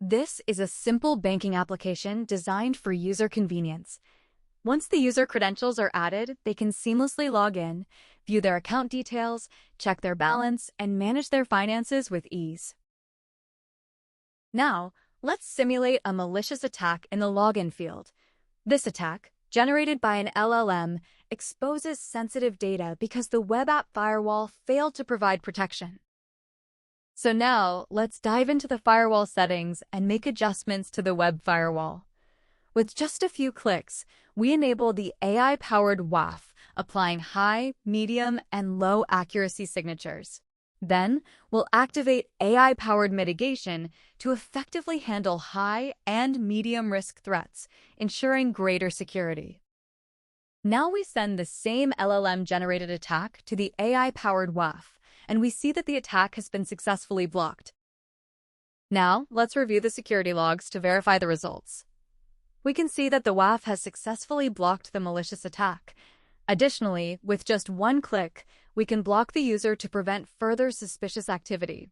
This is a simple banking application designed for user convenience. Once the user credentials are added, they can seamlessly log in, view their account details, check their balance, and manage their finances with ease. Now, let's simulate a malicious attack in the login field. This attack, generated by an LLM, exposes sensitive data because the web app firewall failed to provide protection. So now, let's dive into the firewall settings and make adjustments to the web firewall. With just a few clicks, we enable the AI Powered WAF, applying high, medium, and low accuracy signatures. Then, we'll activate AI Powered Mitigation to effectively handle high and medium risk threats, ensuring greater security. Now we send the same LLM-generated attack to the AI Powered WAF, and we see that the attack has been successfully blocked. Now, let's review the security logs to verify the results. We can see that the WAF has successfully blocked the malicious attack. Additionally, with just one click, we can block the user to prevent further suspicious activity.